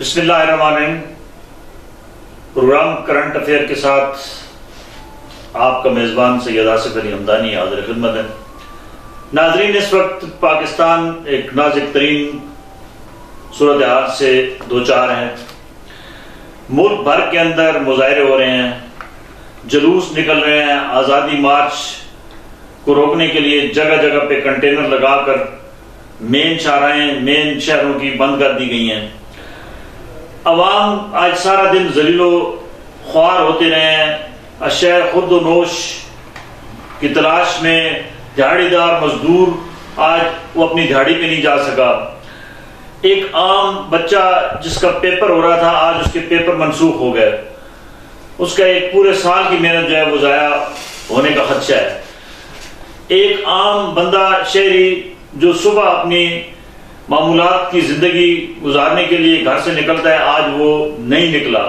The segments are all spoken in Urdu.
بسم اللہ الرحمن الرحیم۔ پروگرام کرنٹ افیئر کے ساتھ آپ کا میزبان سید آصف علی حمدانی حاضر خدمت ہے۔ ناظرین، اس وقت پاکستان ایک نازک ترین صورتحال سے دوچار ہے۔ ملک بھر کے اندر مظاہرے ہو رہے ہیں، جلوس نکل رہے ہیں، آزادی مارچ کو روکنے کے لیے جگہ جگہ پہ کنٹینر لگا کر مین شاہراہیں مین شہروں کی بند کر دی گئی ہیں۔ عوام آج سارا دن ذلیل و خوار ہوتے رہے ہیں، اشیاء خرد و نوش کی تلاش میں۔ دہاڑی دار مزدور آج وہ اپنی دہاڑی پہ نہیں جا سکا۔ ایک عام بچہ جس کا پیپر ہو رہا تھا، آج اس کے پیپر منسوخ ہو گئے۔ اس کا ایک پورے سال کی محنت جو ہے وہ ضائع ہونے کا خدشہ ہے۔ ایک عام بندہ شہری جو صبح اپنی معمولات کی زندگی گزارنے کے لیے گھر سے نکلتا ہے، آج وہ نہیں نکلا،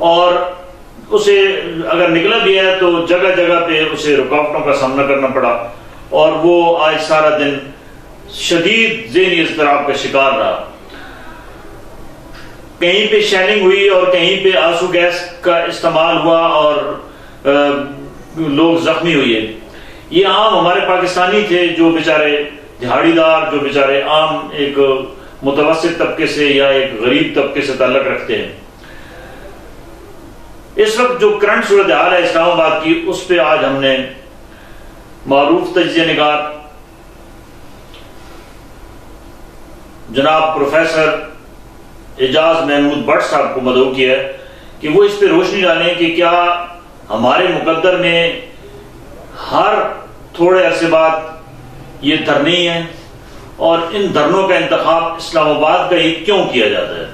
اور اسے اگر نکلا بھی ہے تو جگہ جگہ پہ اسے رکاوٹوں کا سامنا کرنا پڑا، اور وہ آج سارا دن شدید ذہنی اضطراب کا شکار رہا۔ کہیں پہ شیلنگ ہوئی اور کہیں پہ آنسو گیس کا استعمال ہوا اور لوگ زخمی ہوئے۔ یہ عام ہمارے پاکستانی تھے جو بیچارے دہاڑی دار، جو بیچارے عام ایک متوسط طبقے سے یا ایک غریب طبقے سے تعلق رکھتے ہیں۔ اس وقت جو کرنٹ صورتحال ہے اسلام آباد کی، اس پہ آج ہم نے معروف تجزیہ نگار جناب پروفیسر اعجاز محمود بٹ صاحب کو مدعو کیا ہے کہ وہ اس پہ روشنی ڈالیں کہ کیا ہمارے مقدر میں ہر تھوڑے عرصے بعد یہ دھرنے ہیں، اور ان دھرنوں کا انتخاب اسلام آباد کا ہی کیوں کیا جاتا ہے،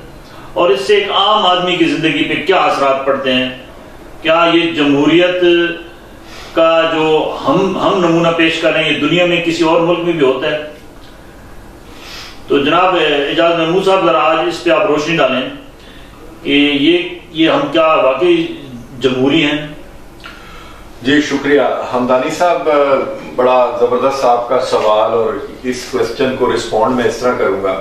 اور اس سے ایک عام آدمی کی زندگی پہ کیا اثرات پڑتے ہیں۔ کیا یہ جمہوریت کا جو ہم نمونہ پیش کر رہے ہیں، یہ دنیا میں کسی اور ملک میں بھی ہوتا ہے؟ تو جناب اعجاز محمود صاحب ذرا آج اس پہ آپ روشنی ڈالیں کہ یہ ہم کیا واقعی جمہوری ہیں؟ جی شکریہ حمدانی صاحب، بڑا زبردست آپ کا سوال، اور اس کوسچن کو رسپونڈ میں اس طرح کروں گا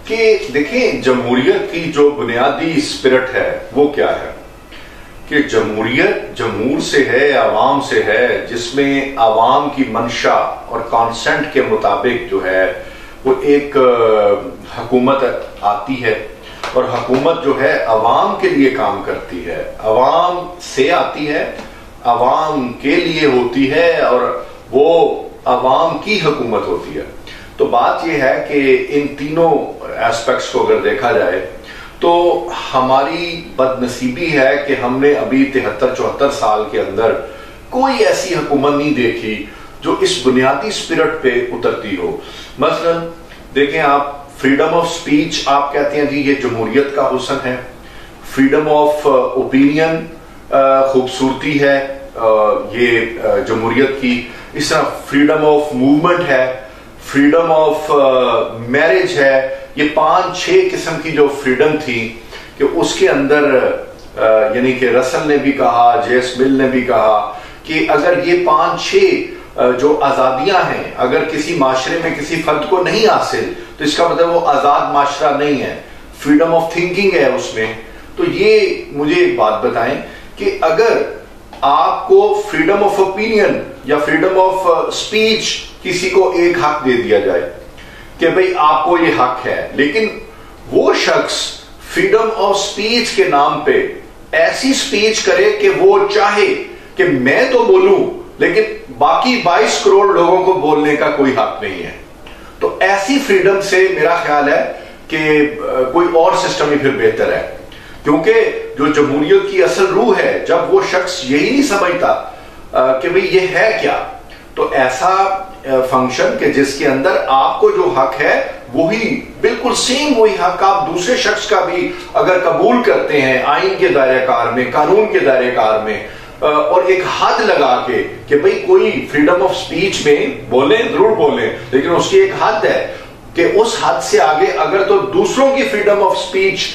کہ دیکھیں جمہوریت کی جو بنیادی اسپرٹ ہے وہ کیا ہے کہ جمہوریت جمہور سے ہے، عوام سے ہے، جس میں عوام کی منشا اور کانسنٹ کے مطابق جو ہے وہ ایک حکومت آتی ہے، اور حکومت جو ہے عوام کے لیے کام کرتی ہے، عوام سے آتی ہے، عوام کے لیے ہوتی ہے، اور وہ عوام کی حکومت ہوتی ہے۔ تو بات یہ ہے کہ ان تینوں ایسپیکٹس کو اگر دیکھا جائے تو ہماری بد نصیبی ہے کہ ہم نے ابھی 73-74 سال کے اندر کوئی ایسی حکومت نہیں دیکھی جو اس بنیادی اسپرٹ پہ اترتی ہو۔ مثلا دیکھیں آپ، فریڈم آف سپیچ آپ کہتے ہیں جی یہ جمہوریت کا حسن ہے، فریڈم آف اوپینین خوبصورتی ہے یہ جمہوریت کی، اس طرح فریڈم آف موومنٹ ہے، فریڈم آف میرج ہے۔ یہ 5-6 قسم کی جو فریڈم تھی کہ اس کے اندر یعنی کہ رسل نے بھی کہا، جیس مل نے بھی کہا کہ اگر یہ 5-6 جو آزادیاں ہیں اگر کسی معاشرے میں کسی فرد کو نہیں حاصل تو اس کا مطلب وہ آزاد معاشرہ نہیں ہے، فریڈم آف تھنکنگ ہے اس میں۔ تو یہ مجھے ایک بات بتائیں کہ اگر آپ کو فریڈم آف اوپینین یا فریڈم آف سپیچ کسی کو ایک حق دے دیا جائے کہ بھئی آپ کو یہ حق ہے، لیکن وہ شخص فریڈم آف سپیچ کے نام پہ ایسی سپیچ کرے کہ وہ چاہے کہ میں تو بولوں لیکن باقی 22 کروڑ لوگوں کو بولنے کا کوئی حق نہیں ہے، تو ایسی فریڈم سے میرا خیال ہے کہ کوئی اور سسٹم ہی پھر بہتر ہے، کیونکہ جو جمہوریت کی اصل روح ہے جب وہ شخص یہی نہیں سمجھتا کہ بھئی یہ ہے کیا، تو ایسا فنکشن کہ جس کے اندر آپ کو جو حق ہے وہی بالکل سیم وہی حق آپ دوسرے شخص کا بھی اگر قبول کرتے ہیں آئین کے دائرہ کار میں، قانون کے دائرہ کار میں، اور ایک حد لگا کے کہ بھئی کوئی فریڈم آف سپیچ میں بولیں ضرور بولیں، لیکن اس کی ایک حد ہے کہ اس حد سے آگے اگر تو دوسروں کی فریڈم آف سپیچ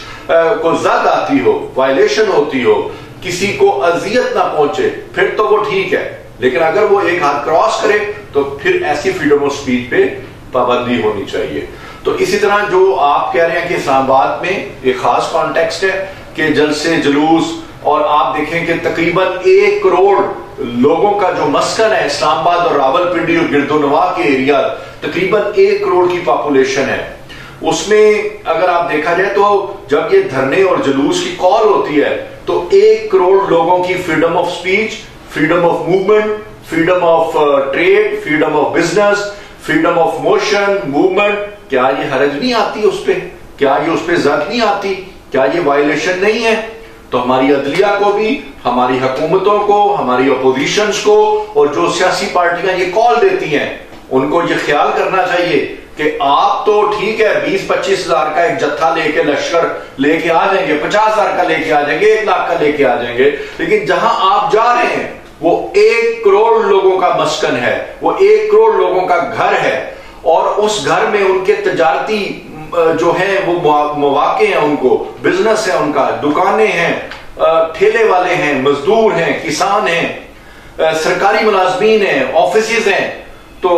کو زد آتی ہو، وائلیشن ہوتی ہو، کسی کو اذیت نہ پہنچے، پھر تو وہ ٹھیک ہے، لیکن اگر وہ ایک حد کراس کرے تو پھر ایسی فریڈم آف سپیچ پہ پابندی ہونی چاہیے۔ تو اسی طرح جو آپ کہہ رہے ہیں کہ اسلام آباد میں ایک خاص کانٹیکسٹ ہے کہ جلسے جلوس، اور آپ دیکھیں کہ تقریباً 1 کروڑ لوگوں کا جو مسکن ہے اسلام آباد اور راولپنڈی اور گرد و نواح کے ایریا، تقریباً 1 کروڑ کی پاپولیشن ہے، اس میں اگر آپ دیکھا جائے تو جب یہ دھرنے اور جلوس کی کال ہوتی ہے تو 1 کروڑ لوگوں کی freedom of speech, freedom of movement, freedom of trade, freedom of business, freedom of motion movement, کیا یہ حرج نہیں آتی اس پہ؟ کیا یہ اس پہ زد نہیں آتی؟ کیا یہ وائلیشن نہیں ہے؟ تو ہماری عدلیہ کو بھی، ہماری حکومتوں کو، ہماری اپوزیشنز کو، اور جو سیاسی پارٹیاں یہ کال دیتی ہیں ان کو یہ خیال کرنا چاہیے کہ آپ تو ٹھیک ہے 20-25 ہزار کا ایک جتھا لے کے لشکر لے کے آ جائیں گے، 50 ہزار کا لے کے آ جائیں گے، 1 لاکھ کا لے کے آ جائیں گے، لیکن جہاں آپ جا رہے ہیں وہ 1 کروڑ لوگوں کا مسکن ہے، وہ 1 کروڑ لوگوں کا گھر ہے، اور اس گھر میں ان کے تجارتی جو ہیں وہ مواقع ہیں، ان کو بزنس ہے، ان کا دکانیں ہیں، ٹھیلے والے ہیں، مزدور ہیں، کسان ہیں، سرکاری ملازمین ہیں، آفیسز ہیں. تو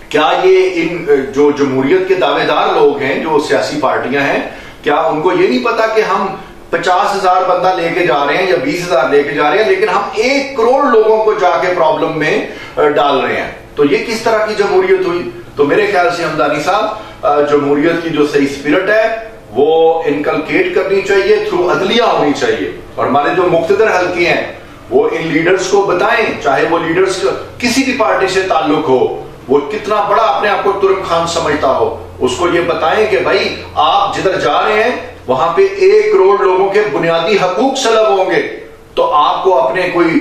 کیا یہ ان جو جمہوریت کے دعوے دار لوگ ہیں، جو سیاسی پارٹیاں ہیں، کیا ان کو یہ نہیں پتا کہ ہم 50,000 بندہ لے کے جا رہے ہیں یا 20,000 لے کے جا رہے ہیں، لیکن ہم 1 کروڑ لوگوں کو جا کے پرابلم میں ڈال رہے ہیں؟ تو یہ کس طرح کی جمہوریت ہوئی؟ تو میرے خیال سے حمدانی صاحب، جمہوریت کی جو صحیح اسپرٹ ہے وہ انکلکیٹ کرنی چاہیے، تھرو عدلیہ ہونی چاہیے، اور ہمارے جو مقتدر حلقے ہیں وہ ان لیڈرز کو بتائیں، چاہے وہ لیڈرز کسی بھی پارٹی سے تعلق ہو، وہ کتنا بڑا اپنے آپ کو ترک خان سمجھتا ہو، اس کو یہ بتائیں کہ بھائی آپ جدھر جا رہے ہیں وہاں پہ 1 کروڑ لوگوں کے بنیادی حقوق سلب ہوں گے، تو آپ کو اپنے کوئی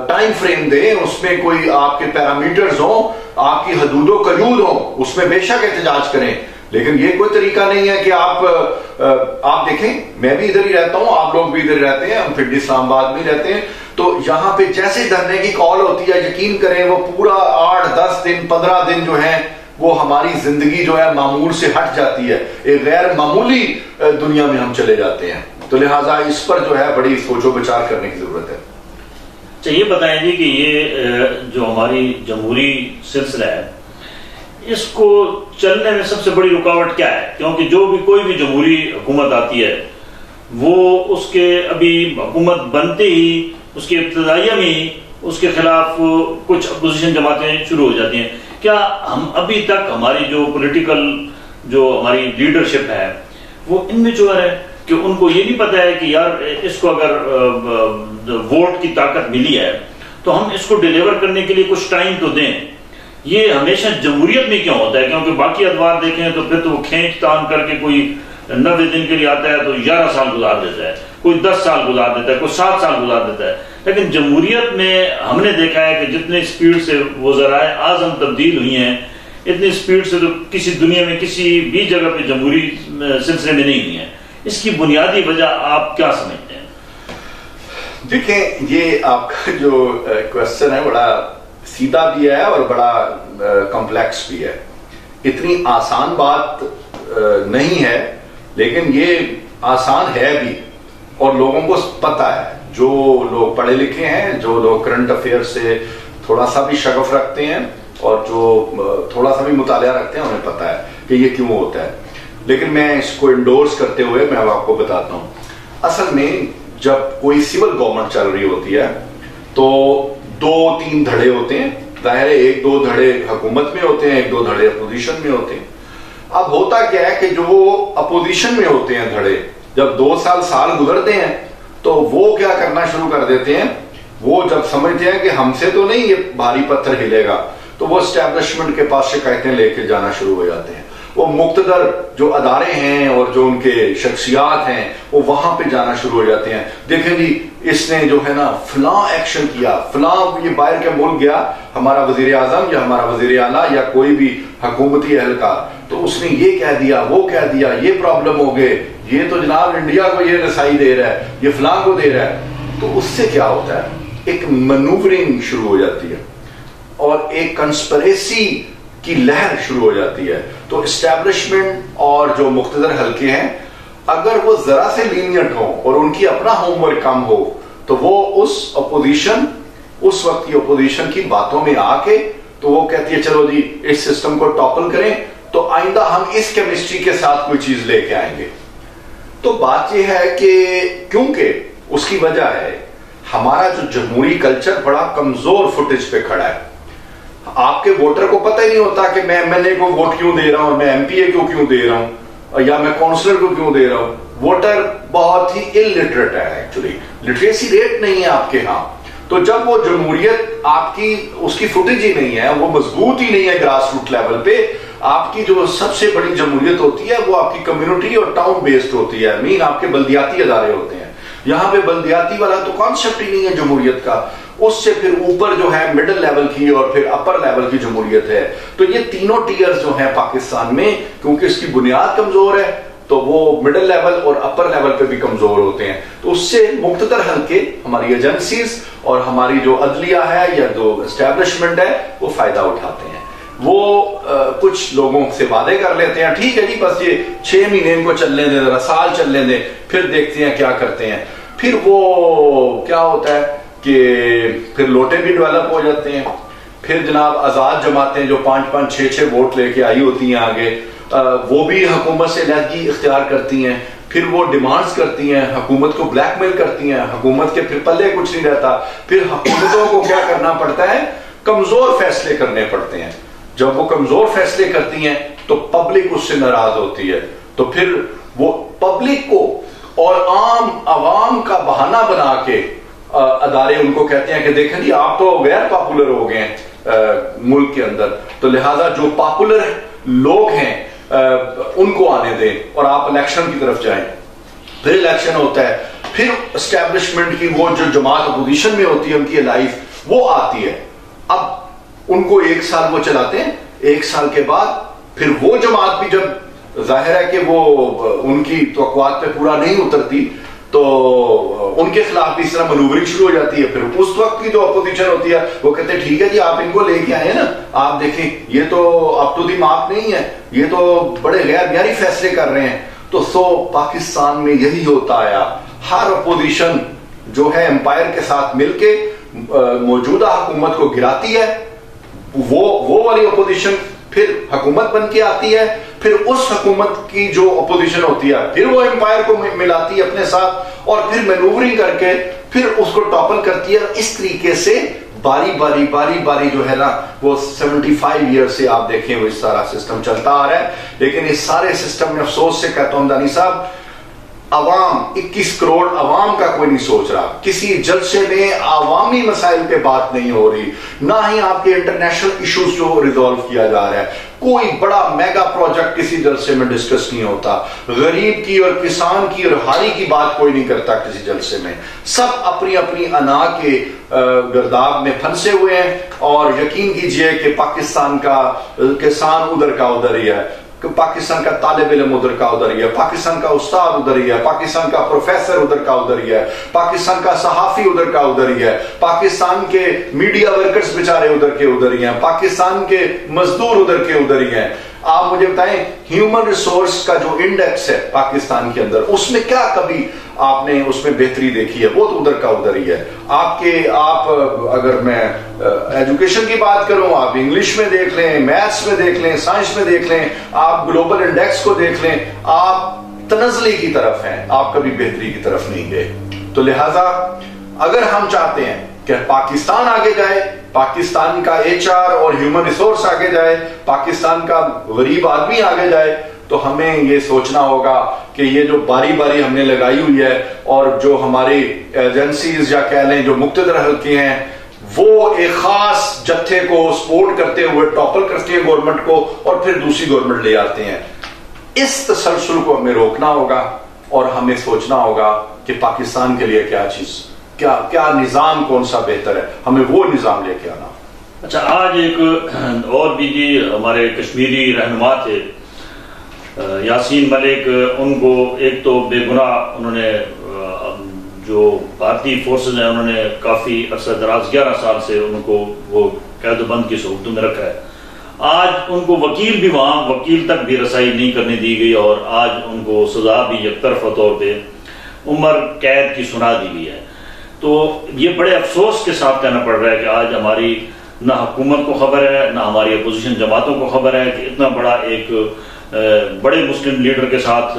ٹائم فریم دیں، اس میں کوئی آپ کے پیرامیٹرز ہوں، آپ کی حدود و قیود ہوں، اس میں بے شک احتجاج کریں. لیکن یہ کوئی طریقہ نہیں ہے کہ آپ دیکھیں، میں بھی ادھر ہی رہتا ہوں، آپ لوگ بھی ادھر رہتے ہیں، ہم پھر اسلام آباد میں رہتے ہیں، تو یہاں پہ جیسے دھرنے کی کال ہوتی ہے، یقین کریں وہ پورا 8-10 دن 15 دن جو ہیں وہ ہماری زندگی جو ہے معمول سے ہٹ جاتی ہے، ایک غیر معمولی دنیا میں ہم چلے جاتے ہیں. تو لہٰذا اس پر جو ہے بڑی سوچ و بچار کرنے کی ضرورت ہے. اچھا یہ بتائیں جی کہ یہ جو ہماری جمہوری سلسلہ ہے، اس کو چلنے میں سب سے بڑی رکاوٹ کیا ہے؟ کیونکہ جو بھی کوئی بھی جمہوری حکومت آتی ہے وہ اس کے ابھی حکومت بنتے ہی اس کے ابتدائیہ میں ہی اس کے خلاف کچھ اپوزیشن جماعتیں شروع ہو جاتی ہیں. کیا ہم ابھی تک ہماری جو پولیٹیکل جو ہماری لیڈرشپ ہے وہ ان میں چور ہے کہ ان کو یہ نہیں پتا ہے کہ یار اس کو اگر ووٹ کی طاقت ملی ہے تو ہم اس کو ڈیلیور کرنے کے لیے کچھ ٹائم تو دیں. یہ ہمیشہ جمہوریت میں کیوں ہوتا ہے؟ کیونکہ باقی ادوار دیکھیں تو پھر تو وہ کھینچ تان کر کے کوئی 90 دن کے لیے آتا ہے تو 11 سال گزار دیتا ہے، کوئی 10 سال گزار دیتا ہے، کوئی 7 سال گزار دیتا ہے. لیکن جمہوریت میں ہم نے دیکھا ہے کہ جتنے اسپیڈ سے وزرائے اعظم تبدیل ہوئی ہیں، اتنی اسپیڈ سے تو کسی دنیا میں کسی بھی جگہ پہ جمہوری سلسلے میں نہیں ہوئی ہیں. اس کی بنیادی وجہ آپ کیا سمجھتے ہیں؟ دیکھیں، یہ آپ کا جو کوشچن ہے بڑا سیدھا بھی ہے اور بڑا کمپلیکس بھی ہے. اتنی آسان بات نہیں ہے، لیکن یہ آسان ہے بھی، اور لوگوں کو پتہ ہے، جو لوگ پڑھے لکھے ہیں، جو لوگ کرنٹ افیئر سے تھوڑا سا بھی شغف رکھتے ہیں اور جو تھوڑا سا بھی مطالعہ رکھتے ہیں، انہیں پتہ ہے کہ یہ کیوں ہوتا ہے. لیکن میں اس کو انڈورس کرتے ہوئے میں آپ کو بتاتا ہوں. اصل میں جب کوئی سول گورنمنٹ چل رہی ہوتی ہے تو 2-3 دھڑے ہوتے ہیں. ظاہر ہے 1-2 دھڑے حکومت میں ہوتے ہیں، 1-2 دھڑے اپوزیشن میں ہوتے ہیں. اب ہوتا کیا ہے کہ جو اپوزیشن میں ہوتے ہیں دھڑے، جب 2 سال گزرتے ہیں تو وہ کیا کرنا شروع کر دیتے ہیں، وہ جب سمجھتے ہیں کہ ہم سے تو نہیں یہ بھاری پتھر ہلے گا، تو وہ اسٹیبلشمنٹ کے پاس شکایتیں لے کے جانا شروع ہو جاتے ہیں. وہ مقتدر جو ادارے ہیں اور جو ان کے شخصیات ہیں وہ وہاں پہ جانا شروع ہو جاتے ہیں. دیکھیں جی، اس نے جو ہے نا فلاں ایکشن کیا، فلاں یہ باہر کے ملک گیا، ہمارا وزیر اعظم یا ہمارا وزیر اعلیٰ یا کوئی بھی حکومتی اہلکار، تو اس نے یہ کہہ دیا، وہ کہہ دیا، یہ پرابلم ہو گئے، یہ تو جناب انڈیا کو یہ رسائی دے رہا ہے، یہ فلاں کو دے رہا ہے. تو اس سے کیا ہوتا ہے، ایک منوورنگ شروع ہو جاتی ہے اور ایک کنسپریسی کی لہر شروع ہو جاتی ہے. تو اسٹیبلشمنٹ اور جو مقتدر حلقے ہیں اگر وہ ذرا سے لینیٹ ہوں اور ان کی اپنا ہوم ورک کم ہو تو وہ اس وقت کی اپوزیشن کی باتوں میں آ کے تو وہ کہتی ہے چلو جی اس سسٹم کو ٹاپل کریں تو آئندہ ہم اس کیمسٹری کے ساتھ کوئی چیز لے کے آئیں گے. تو بات یہ ہے کہ کیونکہ اس کی وجہ ہے ہمارا جو جمہوری کلچر بڑا کمزور فوٹیج پہ کھڑا ہے. آپ کے ووٹر کو پتہ ہی نہیں ہوتا کہ میں ایم ایل اے کو ووٹ کیوں دے رہا ہوں, میں ایم پی اے کو کیوں دے رہا ہوں, یا میں کونسلر کو کیوں دے رہا ہوں. ووٹر بہت ہی الٹریٹ ہے, ایکچولی لٹریسی ریٹ نہیں ہے آپ کے ہاں. تو جب وہ جمہوریت آپ کی اس کی فوٹیج ہی نہیں ہے, وہ مضبوط ہی نہیں ہے گراس روٹ لیول پہ, آپ کی جو سب سے بڑی جمہوریت ہوتی ہے وہ آپ کی کمیونٹی اور ٹاؤن بیسڈ ہوتی ہے, مین آپ کے بلدیاتی ادارے ہوتے ہیں. یہاں پہ بلدیاتی والا تو کانسیپٹ ہی نہیں ہے جمہوریت کا. اس سے پھر اوپر جو ہے مڈل لیول کی اور پھر اپر لیول کی جمہوریت ہے. تو یہ تینوں ٹیئرز جو ہیں پاکستان میں, کیونکہ اس کی بنیاد کمزور ہے تو وہ مڈل لیول اور اپر لیول پہ بھی کمزور ہوتے ہیں. تو اس سے مقتدر حلقے, ہماری ایجنسیز اور ہماری جو عدلیہ ہے یا جو اسٹیبلشمنٹ ہے وہ فائدہ اٹھاتے ہیں. وہ کچھ لوگوں سے وعدے کر لیتے ہیں, ٹھیک ہے جی بس یہ 6 مہینے ان کو چلنے دیں, ذرا سال چلنے دیں, پھر دیکھتے ہیں کیا کرتے ہیں. پھر وہ کیا ہوتا ہے کہ پھر لوٹے بھی ڈیولپ ہو جاتے ہیں. پھر جناب آزاد جماعتیں جو 5-5, 6-6 ووٹ لے کے آئی ہوتی ہیں آگے, وہ بھی حکومت سے علیحدگی اختیار کرتی ہیں. پھر وہ ڈیمانڈز کرتی ہیں, حکومت کو بلیک میل کرتی ہیں, حکومت کے پھر پلے کچھ نہیں رہتا. پھر حکومتوں کو کیا کرنا پڑتا ہے, کمزور فیصلے کرنے پڑتے ہیں. جب وہ کمزور فیصلے کرتی ہیں تو پبلک اس سے ناراض ہوتی ہے. تو پھر وہ پبلک کو اور عام عوام کا بہانہ بنا کے ادارے ان کو کہتے ہیں کہ دیکھیں جی آپ تو غیر پاپولر ہو گئے ہیں ملک کے اندر, تو لہذا جو پاپولر لوگ ہیں ان کو آنے دیں اور آپ الیکشن کی طرف جائیں. پھر الیکشن ہوتا ہے, پھر اسٹیبلشمنٹ کی وہ جو جماعت اپوزیشن میں ہوتی ہے ان کی لائف وہ آتی ہے. اب ان کو 1 سال وہ چلاتے ہیں, 1 سال کے بعد پھر وہ جماعت بھی جب ظاہر ہے کہ وہ ان کی توقعات پہ پورا نہیں اترتی تو ان کے خلاف بھی اس طرح منوورنگ شروع ہو جاتی ہے. پھر اس وقت کی جو اپوزیشن ہوتی ہے وہ کہتے ہیں ٹھیک ہے جی آپ ان کو لے کے آئے نا, آپ دیکھیں یہ تو اپ ٹو دی مارک نہیں ہے, یہ تو بڑے غیر معیاری فیصلے کر رہے ہیں. تو پاکستان میں یہی ہوتا آیا, ہر اپوزیشن جو ہے امپائر کے ساتھ مل کے موجودہ حکومت کو گراتی ہے. وہ والی اپوزیشن پھر حکومت بن کے آتی ہے, پھر اس حکومت کی جو اپوزیشن ہوتی ہے پھر وہ امپائر کو ملاتی ہے اپنے ساتھ اور پھر مینوورنگ کر کے پھر اس کو ٹاپل کرتی ہے. اس طریقے سے باری باری جو ہے نا وہ 75 ایئر سے آپ دیکھیں وہ اس سارا سسٹم چلتا آ رہا ہے. لیکن اس سارے سسٹم میں افسوس سے کہتا ہوں دانی صاحب, عوام 21 کروڑ عوام کا کوئی نہیں سوچ رہا. کسی جلسے میں عوامی مسائل پہ بات نہیں ہو رہی, نہ ہی آپ کے انٹرنیشنل ایشوز جو ریزالو کیا جا رہا ہے. کوئی بڑا میگا پروجیکٹ کسی جلسے میں ڈسکس نہیں ہوتا. غریب کی اور کسان کی اور ہاری کی بات کوئی نہیں کرتا کسی جلسے میں. سب اپنی اپنی انا کے گرداب میں پھنسے ہوئے ہیں. اور یقین کیجئے کہ پاکستان کا کسان ادھر کا ادھر ہی ہے, پاکستان کا طالب علم ادھر کا ادھر ہی ہے, پاکستان کا استاد ادھر ہی ہے, پاکستان کا پروفیسر ادھر کا ادھر ہی ہے, پاکستان کا صحافی ادھر کا ادھر ہی ہے, پاکستان کے میڈیا ورکرز بیچارے ادھر کے ادھر ہی ہیں, پاکستان کے مزدور ادھر کے ادھر ہی ہیں. آپ مجھے بتائیں ہیومن ریسورس کا جو انڈیکس ہے پاکستان کے اندر, اس میں کیا کبھی آپ نے اس میں بہتری دیکھی ہے؟ وہ تو ادھر کا ادھر ہی ہے. آپ اگر میں ایجوکیشن کی بات کروں, آپ انگلش میں دیکھ لیں, میتھس میں دیکھ لیں, سائنس میں دیکھ لیں, آپ گلوبل انڈیکس کو دیکھ لیں, آپ تنزلی کی طرف ہیں, آپ کبھی بہتری کی طرف نہیں گئے. تو لہذا اگر ہم چاہتے ہیں کہ پاکستان آگے جائے, پاکستان کا HR اور ہیومن ریسورس آگے جائے, پاکستان کا غریب آدمی آگے جائے, تو ہمیں یہ سوچنا ہوگا کہ یہ جو باری باری ہم نے لگائی ہوئی ہے اور جو ہماری ایجنسیز یا کہہ لیں جو مقتدر حلقے ہیں وہ ایک خاص جتھے کو سپورٹ کرتے ہوئے ٹاپل کرتے ہیں گورنمنٹ کو اور پھر دوسری گورنمنٹ لے آتے ہیں. اس تسلسل کو ہمیں روکنا ہوگا اور ہمیں سوچنا ہوگا کہ پاکستان کے لیے کیا چیز, کیا نظام کون سا بہتر ہے, ہمیں وہ نظام لے کے آنا. اچھا, آج ایک اور بھی جی ہمارے کشمیری رہنما تھے یاسین ملک, ان کو ایک تو بے گناہ انہوں نے جو بھارتی فورسز ہیں انہوں نے کافی عرصہ دراز 11 سال سے ان کو وہ قید و بند کی صورتوں میں رکھا ہے. آج ان کو وکیل بھی وہاں وکیل تک بھی رسائی نہیں کرنے دی گئی اور آج ان کو سزا بھی یک طرفہ طور پہ عمر قید کی سنا دی گئی ہے. تو یہ بڑے افسوس کے ساتھ کہنا پڑ رہا ہے کہ آج ہماری نہ حکومت کو خبر ہے نہ ہماری اپوزیشن جماعتوں کو خبر ہے کہ اتنا بڑا ایک بڑے مسلم لیڈر کے ساتھ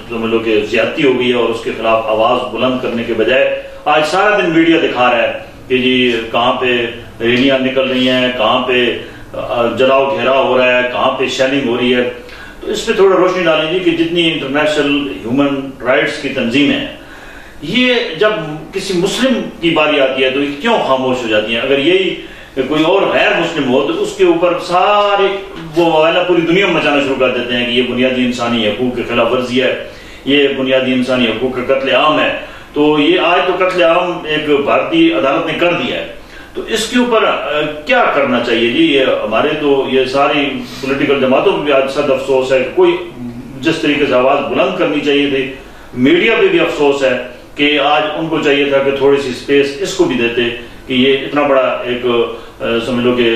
سمجھ لو کہ زیادتی ہو گئی ہے، اور اس کے خلاف آواز بلند کرنے کے بجائے آج سارا دن میڈیا دکھا رہا ہے کہ جی کہاں پہ ریلیاں نکل رہی ہیں، کہاں پہ جلاؤ گھیراؤ ہو رہا ہے، کہاں پہ شیلنگ ہو رہی ہے. تو اس پہ تھوڑا روشنی ڈالیں گے کہ جتنی انٹرنیشنل ہیومن رائٹس کی تنظیمیں ہیں، یہ جب کسی مسلم کی باری آتی ہے تو یہ کیوں خاموش ہو جاتی ہیں؟ اگر یہی کوئی اور غیر مسلم ہو تو اس کے اوپر سارے وہ پوری دنیا میں مچانا شروع کر دیتے ہیں کہ یہ بنیادی انسانی حقوق کی خلاف ورزی ہے، یہ بنیادی انسانی حقوق کا قتل عام ہے. تو یہ آج تو قتل عام ایک بھارتی عدالت نے کر دیا ہے، تو اس کے اوپر کیا کرنا چاہیے جی؟ یہ ہمارے تو یہ ساری پولیٹیکل جماعتوں پہ بھی آج سخت افسوس ہے، کوئی جس طریقے سے آواز بلند کرنی چاہیے تھی، میڈیا پہ بھی افسوس ہے کہ آج ان کو چاہیے تھا کہ تھوڑی سی سپیس اس کو بھی دیتے کہ یہ اتنا بڑا ایک سمجھ لو کہ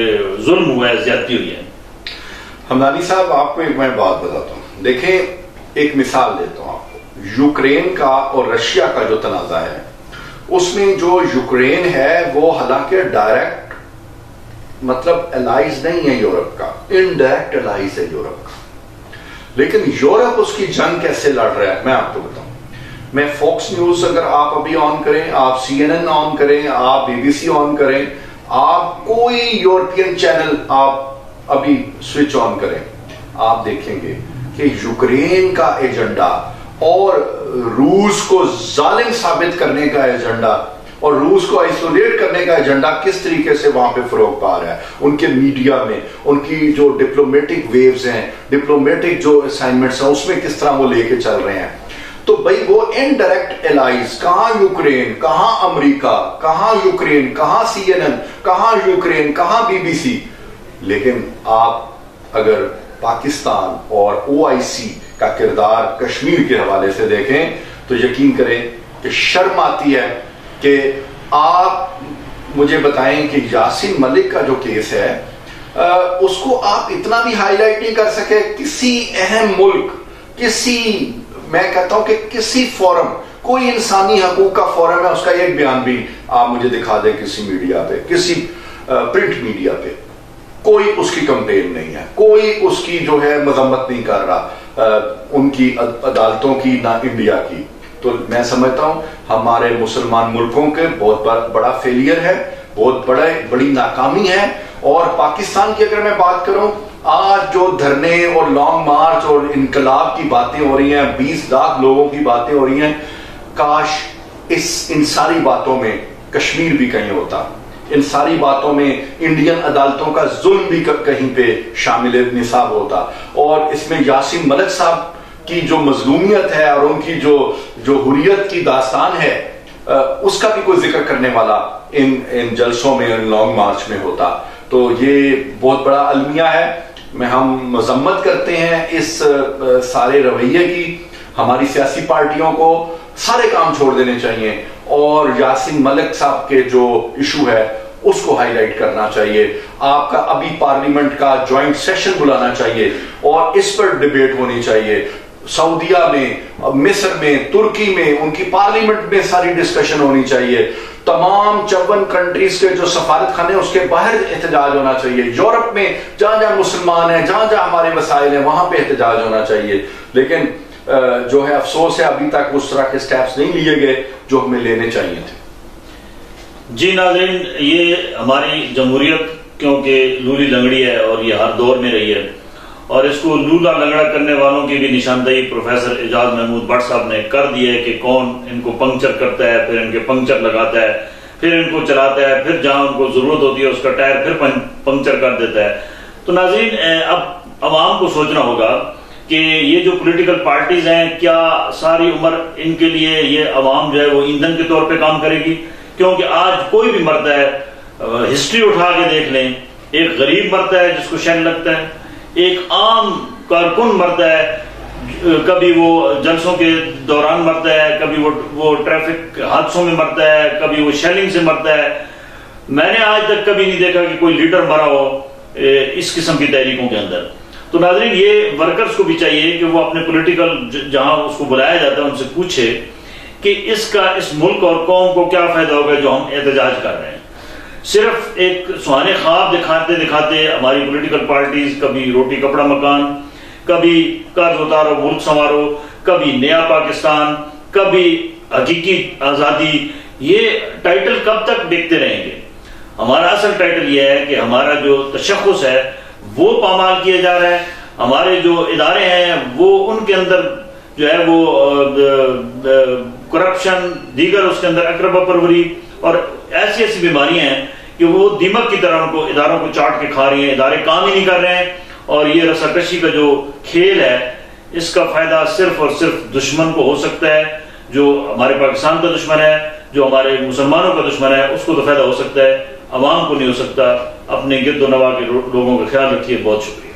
ظلم ہوا ہے، زیادتی ہوئی ہے. حمدانی صاحب آپ کو ایک میں بات بتاتا ہوں، دیکھیں ایک مثال دیتا ہوں آپ کو. یوکرین کا اور رشیا کا جو تنازع ہے، اس میں جو یوکرین ہے وہ حالانکہ ڈائریکٹ مطلب الائز نہیں ہے یورپ کا، انڈائریکٹ الائز ہے یورپ کا، لیکن یورپ اس کی جنگ کیسے لڑ رہا ہے میں آپ کو بتاؤں. میں فوکس نیوز اگر آپ ابھی آن کریں، آپ CNN آن کریں، آپ BBC آن کریں، آپ کوئی یورپین چینل آپ ابھی سوئچ آن کریں، آپ دیکھیں گے کہ یوکرین کا ایجنڈا اور روس کو ظالم ثابت کرنے کا ایجنڈا اور روس کو آئسولیٹ کرنے کا ایجنڈا کس طریقے سے وہاں پہ فروغ پا رہا ہے. ان کے میڈیا میں ان کی جو ڈپلومیٹک ویوز ہیں، ڈپلومیٹک جو اسائنمنٹس ہیں، اس میں کس طرح وہ لے کے چل رہے ہیں. تو بھائی وہ انڈائریکٹ الائز، کہاں یوکرین، کہاں امریکہ، کہاں یوکرین، کہاں CNN، کہاں یوکرین، کہاں BBC. لیکن آپ اگر پاکستان اور OIC کا کردار کشمیر کے حوالے سے دیکھیں تو یقین کریں کہ شرم آتی ہے کہ آپ مجھے بتائیں کہ یاسین ملک کا جو کیس ہے اس کو آپ اتنا بھی ہائی لائٹ نہیں کر سکے. کسی اہم ملک، کسی میں کہتا ہوں کہ کسی فورم، کوئی انسانی حقوق کا فورم ہے، اس کا ایک بیان بھی آپ مجھے دکھا دیں کسی میڈیا پہ، کسی پرنٹ میڈیا پہ کوئی اس کی کمپلین نہیں ہے، کوئی اس کی جو ہے مذمت نہیں کر رہا ان کی عدالتوں کی نہ انڈیا کی. تو میں سمجھتا ہوں ہمارے مسلمان ملکوں کے بہت بڑا فیلئر ہے، بہت بڑی ناکامی ہے. اور پاکستان کی اگر میں بات کروں، آج جو دھرنے اور لانگ مارچ اور انقلاب کی باتیں ہو رہی ہیں، 20 لاکھ لوگوں کی باتیں ہو رہی ہیں، کاش ان ساری باتوں میں کشمیر بھی کہیں ہوتا، ان ساری باتوں میں انڈین عدالتوں کا ظلم بھی کہیں پہ شامل نصاب ہوتا. اور اس میں یاسین ملک صاحب کی جو مظلومیت ہے اور ان کی جو حریت کی داستان ہے، اس کا بھی کوئی ذکر کرنے والا ان جلسوں میں، ان لانگ مارچ میں ہوتا. تو یہ بہت بڑا المیہ ہے. ہم مذمت کرتے ہیں اس سارے رویے کی. ہماری سیاسی پارٹیوں کو سارے کام چھوڑ دینے چاہیے اور یاسین ملک صاحب کے جو ایشو ہے اس کو ہائی لائٹ کرنا چاہیے. آپ کا ابھی پارلیمنٹ کا جوائنٹ سیشن بلانا چاہیے اور اس پر ڈیبیٹ ہونی چاہیے. سعودیہ میں، مصر میں، ترکی میں ان کی پارلیمنٹ میں ساری ڈسکشن ہونی چاہیے. تمام 54 کنٹریز کے جو سفارت خانے اس کے باہر احتجاج ہونا چاہیے. یورپ میں جہاں جہاں مسلمان ہیں، جہاں جہاں ہمارے مسائل ہیں، وہاں پہ احتجاج ہونا چاہیے. لیکن جو ہے افسوس ہے ابھی تک اس طرح کے سٹیپس نہیں لیے گئے جو ہمیں لینے چاہیے تھے. جی ناظرین، یہ ہماری جمہوریت کیونکہ لولی لنگڑی ہے اور یہ ہر دور میں رہی ہے، اور اس کو لولا لنگڑا کرنے والوں کی بھی نشاندہی پروفیسر اعجاز محمود بٹ صاحب نے کر دی ہے کہ کون ان کو پنکچر کرتا ہے، پھر ان کے پنکچر لگاتا ہے، پھر ان کو چلاتا ہے، پھر جہاں ان کو ضرورت ہوتی ہے اس کا ٹائر پھر پنکچر کر دیتا ہے. تو ناظرین، اب عوام کو سوچنا ہوگا کہ یہ جو پولیٹیکل پارٹیز ہیں، کیا ساری عمر ان کے لیے یہ عوام جو ہے وہ ایندھن کے طور پہ کام کرے گی؟ کیونکہ آج کوئی بھی مرتا ہے، ہسٹری اٹھا کے دیکھ لیں، ایک غریب مرتا ہے جس کو شین لگتا ہے، ایک عام کارکن مرتا ہے، کبھی وہ جلسوں کے دوران مرتا ہے، کبھی وہ ٹریفک حادثوں میں مرتا ہے، کبھی وہ شیلنگ سے مرتا ہے. میں نے آج تک کبھی نہیں دیکھا کہ کوئی لیڈر مرا ہو اس قسم کی تحریکوں کے اندر. تو ناظرین، یہ ورکرز کو بھی چاہیے کہ وہ اپنے پولیٹیکل جہاں اس کو بلایا جاتا ہے ان سے پوچھے کہ اس کا اس ملک اور قوم کو کیا فائدہ ہوگا جو ہم احتجاج کر رہے ہیں. صرف ایک سہانے خواب دکھاتے دکھاتے ہماری پولیٹیکل پارٹیز کبھی روٹی کپڑا مکان، کبھی قرض اتارو ملک سنوارو، کبھی نیا پاکستان، کبھی حقیقی آزادی، یہ ٹائٹل کب تک دیکھتے رہیں گے؟ ہمارا اصل ٹائٹل یہ ہے کہ ہمارا جو تشخص ہے وہ پامال کیا جا رہا ہے، ہمارے جو ادارے ہیں وہ ان کے اندر جو ہے وہ کرپشن، دیگر اس کے اندر اقربا پروری اور ایسی ایسی بیماریاں ہیں کہ وہ دیمک کی طرح ان کو اداروں کو چاٹ کے کھا رہی ہیں، ادارے کام ہی نہیں کر رہے ہیں، اور یہ رساکشی کا جو کھیل ہے اس کا فائدہ صرف اور صرف دشمن کو ہو سکتا ہے، جو ہمارے پاکستان کا دشمن ہے، جو ہمارے مسلمانوں کا دشمن ہے، اس کو تو فائدہ ہو سکتا ہے، عوام کو نہیں ہو سکتا۔ اپنے گرد و نواح کے لوگوں کا خیال رکھیے، بہت شکریہ۔